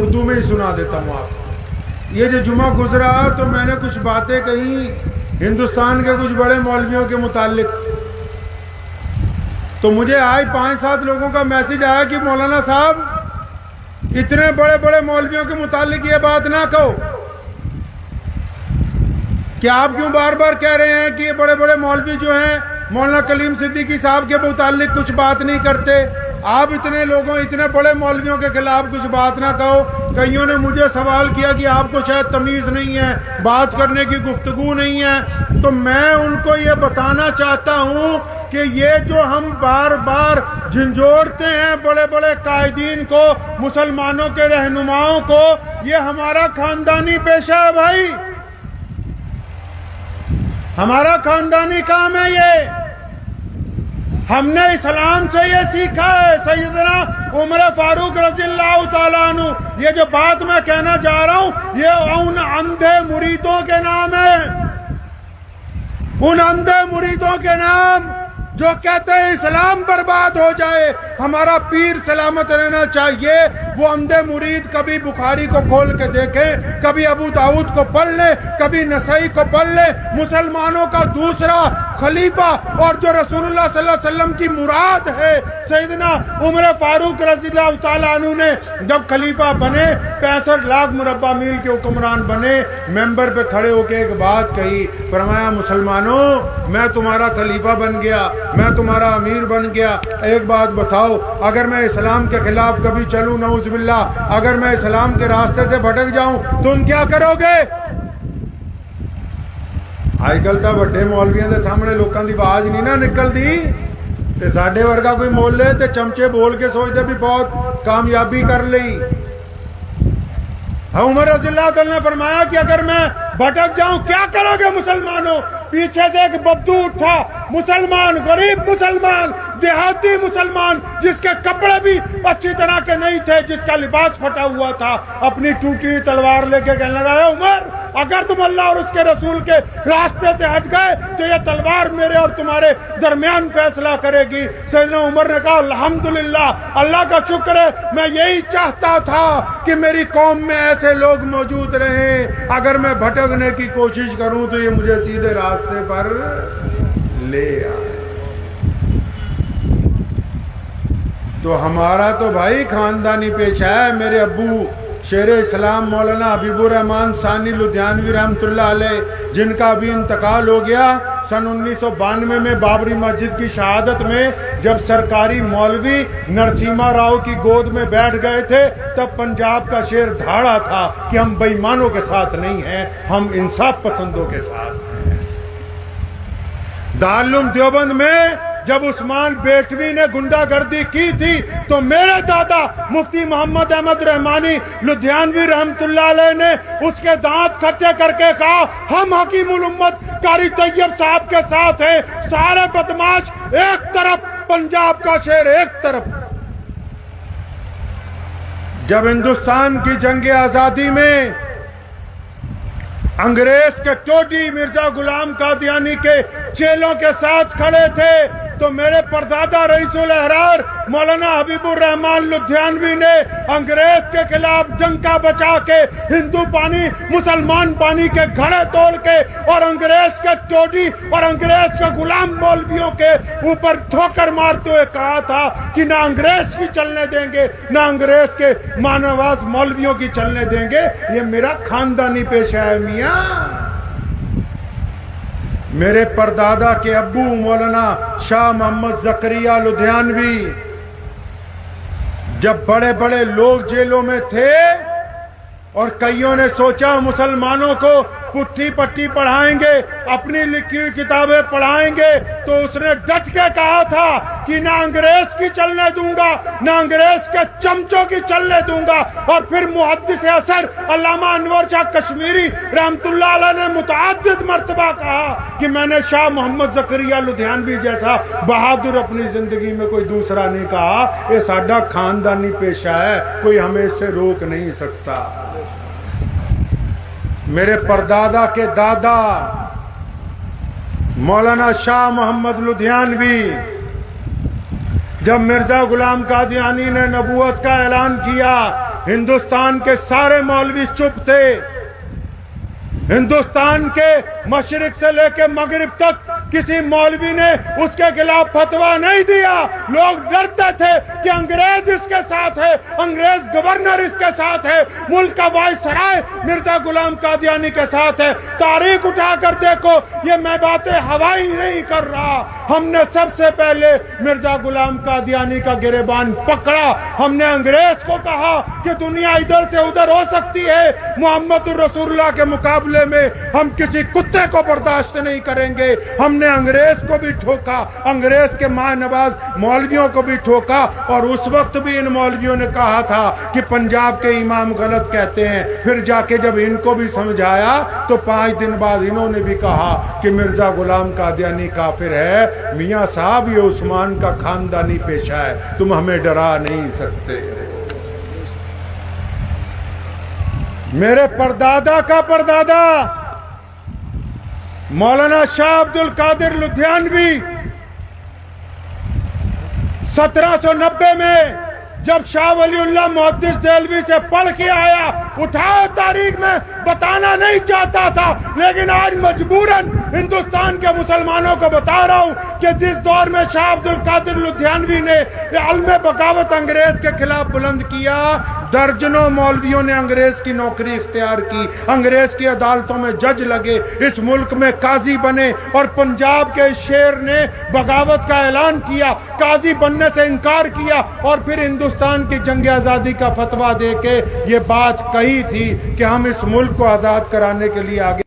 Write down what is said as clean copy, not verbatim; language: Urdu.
اردو میں ہی سنا دیتا ہوں آپ. یہ جو جمعہ گزرا تو میں نے کچھ باتیں کہیں ہندوستان کے کچھ بڑے مولویوں کے متعلق، تو مجھے آج 5-7 لوگوں کا میسج آیا کہ مولانا صاحب اتنے بڑے بڑے مولویوں کے متعلق یہ بات نہ کہو. کہ آپ کیوں بار بار کہہ رہے ہیں کہ یہ بڑے بڑے مولوی جو ہیں مولانا کلیم صدیقی صاحب کے متعلق کچھ بات نہیں کرتے؟ آپ اتنے بڑے مولویوں کے خلاف کچھ بات نہ کہو. کئیوں نے مجھے سوال کیا کہ آپ کو شاید تمیز نہیں ہے، بات کرنے کی گفتگو نہیں ہے. تو میں ان کو یہ بتانا چاہتا ہوں کہ یہ جو ہم بار بار جھنجھوڑتے ہیں بڑے بڑے قائدین کو، مسلمانوں کے رہنماؤں کو، یہ ہمارا خاندانی پیشہ ہے بھائی، ہمارا خاندانی کام ہے. یہ ہم نے اسلام سے یہ سیکھا ہے. سیدنا عمر فاروق رضی اللہ تعالیٰ عنہ، یہ جو بات میں کہنا چاہ رہا ہوں یہ ان اندھے مریدوں کے نام ہے، ان اندھے مریدوں کے نام جو کہتے ہیں اسلام برباد ہو جائے، ہمارا پیر سلامت رہنا چاہیے. وہ اندھے مرید کبھی بخاری کو کھول کے دیکھیں، کبھی ابو داؤد کو پڑھ لیں، کبھی نسائی کو پڑھ لیں. مسلمانوں کا دوسرا خلیفہ اور جو رسول اللہ صلی اللہ علیہ وسلم کی مراد ہے، سیدنا عمر فاروق رضی اللہ تعالیٰ عنہ نے جب خلیفہ بنے، 65 لاکھ مربع میل کے حکمران بنے، ممبر پہ کھڑے ہو کے ایک بات کہی، فرمایا مسلمانوں میں تمہارا خلیفہ بن گیا، میں تمہارا امیر بن گیا. ایک بات بتاؤ، اگر میں اسلام کے خلاف کبھی چلوں، نعوذ باللہ، اگر میں اسلام کے راستے سے بھٹک جاؤں، تم کیا کرو گے؟ آج کل تو بڑے مولویوں کے سامنے لوگوں کی آواز نہیں نہ نکلتی، تے ساڈے ورگا کوئی مول لے تے چمچے بول کے سوچتے بھی بہت کامیابی کر لی. عمر رضی اللہ عنہ نے فرمایا کہ اگر میں بھٹک جاؤں کیا کرو گے مسلمانوں؟ پیچھے سے ایک بدو اٹھا، مسلمان، غریب مسلمان، دیہاتی مسلمان، جس کے کپڑے بھی اچھی طرح کے نہیں تھے، جس کا لباس پھٹا ہوا تھا، اپنی ٹوٹی تلوار لے کے کہنے لگا، اے عمر اگر تم اللہ اور اس کے رسول کے راستے سے ہٹ گئے تو یہ تلوار میرے اور تمہارے درمیان فیصلہ کرے گی. سیدنا عمر نے کہا الحمدللہ، اللہ کا شکر ہے، میں یہی چاہتا تھا کہ میری قوم میں ایسے لوگ موجود رہیں. اگر میں بھٹکنے کی کوشش کروں تو یہ مجھے سیدھے راستے پر لے آئے. تو ہمارا تو بھائی خاندانی پیشہ ہے. میرے ابو شیر اسلام مولانا حبیب الرحمان ثانی لدھیانوی رحمۃ اللہ علیہ، جن کا بھی انتقال ہو گیا سن 1992 میں بابری مسجد کی شہادت میں، جب سرکاری مولوی نرسیما راؤ کی گود میں بیٹھ گئے تھے، تب پنجاب کا شیر دھاڑا تھا کہ ہم بے ایمانوں کے ساتھ نہیں ہیں، ہم انصاف پسندوں کے ساتھ ہیں. دارالعلوم دیوبند میں جب عثمان بیٹوی نے گنڈا گردی کی تھی تو میرے دادا مفتی محمد احمد رحمانی لدھیانوی رحمت اللہ علیہ نے اس کے دانت کھٹے کر کے کہا، ہم حکیم الامت قاری طیب صاحب کے ساتھ ہیں. سارے بدماش ایک طرف، پنجاب کا شیر ایک طرف. جب ہندوستان کی جنگ آزادی میں انگریز کے ٹوڈی مرزا غلام قادیانی کے چیلوں کے ساتھ کھڑے تھے تو میرے پردادا رئیس الاحرار مولانا حبیب الرحمان لدھیانوی نے انگریز کے خلاف ڈنکا بچا کے ہندو پانی مسلمان پانی کے گھڑے توڑ کے اور انگریز کے ٹوڈی اور انگریز کے غلام مولویوں کے اوپر ٹھوکر مارتے ہوئے کہا تھا کہ نہ انگریز کی چلنے دیں گے، نہ انگریز کے مانواز مولویوں کی چلنے دیں گے. یہ میرا خاندانی پیشہ ہے میاں. میرے پردادا کے ابو مولانا شاہ محمد زکریا لدھیانوی جب بڑے بڑے لوگ جیلوں میں تھے اور کئیوں نے سوچا مسلمانوں کو پٹھی پٹی پڑھائیں گے، اپنی لکھی ہوئی کتابیں پڑھائیں گے، تو اس نے ڈٹ کے کہا تھا کہ نہ انگریز کی چلنے دوں گا، نہ انگریز کے چمچوں کی چلنے دوں گا. اور پھر محدث اثر علامہ انور شاہ کشمیری رحمت اللہ علیہ نے متعدد مرتبہ کہا کہ میں نے شاہ محمد زکریا لدھیانوی جیسا بہادر اپنی زندگی میں کوئی دوسرا نہیں کہا. یہ ساڈا خاندانی پیشہ ہے، کوئی ہمیں اس سے روک نہیں سکتا. میرے پردادا کے دادا مولانا شاہ محمد لدھیانوی جب مرزا غلام قادیانی نے نبوت کا اعلان کیا ہندوستان کے سارے مولوی چپ تھے. ہندوستان کے مشرق سے لے کے مغرب تک کسی مولوی نے اس کے خلاف فتویٰ نہیں دیا. لوگ ڈرتے تھے کہ انگریز اس کے ساتھ ہے, انگریز گورنر اس کے ساتھ ہے, ملک کا وائسرائے مرزا غلام قادیانی کے ساتھ ہے. تاریخ اٹھا کر دیکھو, یہ میں باتیں ہوائی نہیں کر رہا. ہم نے سب سے پہلے مرزا غلام قادیانی کا گریبان پکڑا. ہم نے انگریز کو کہا کہ دنیا ادھر سے ادھر ہو سکتی ہے, محمد الرسول اللہ کے مقابلے میں ہم کسی کتے کو برداشت نہیں کریں گے. ہم نے انگریز کو بھی ٹھوکا, انگریز کے ماں نواز مولویوں کو بھی ٹھوکا, اور اس وقت بھی ان مولویوں نے کہا تھا کہ پنجاب کے امام غلط کہتے ہیں. پھر جا کے جب ان کو بھی سمجھایا تو 5 دن بعد انہوں نے بھی کہا کہ مرزا غلام قادیانی کافر ہے. میاں صاحب یہ عثمان کا خاندانی پیشہ ہے, تم ہمیں ڈرا نہیں سکتے. میرے پردادا کا پردادا مولانا شاہ عبد القادر لدھیانوی 1790 میں جب شاہ ولی اللہ محدث دہلوی سے پڑھ کے آیا, اٹھاؤ تاریخ میں بتانا نہیں چاہتا تھا, لیکن آج مجبوراً ہندوستان کے مسلمانوں کو بتا رہا ہوں کہ جس دور میں شاہ عبد القادر لدھیانوی نے علم بغاوت انگریز کے خلاف بلند کیا, درجنوں مولویوں نے انگریز کی نوکری اختیار کی, انگریز کی عدالتوں میں جج لگے, اس ملک میں قاضی بنے, اور پنجاب کے شیر نے بغاوت کا اعلان کیا, قاضی بننے سے انکار کیا, اور پھر ہندوستان کی جنگ آزادی کا فتویٰ دے کے یہ بات کہی تھی کہ ہم اس ملک کو آزاد کرانے کے لیے آگے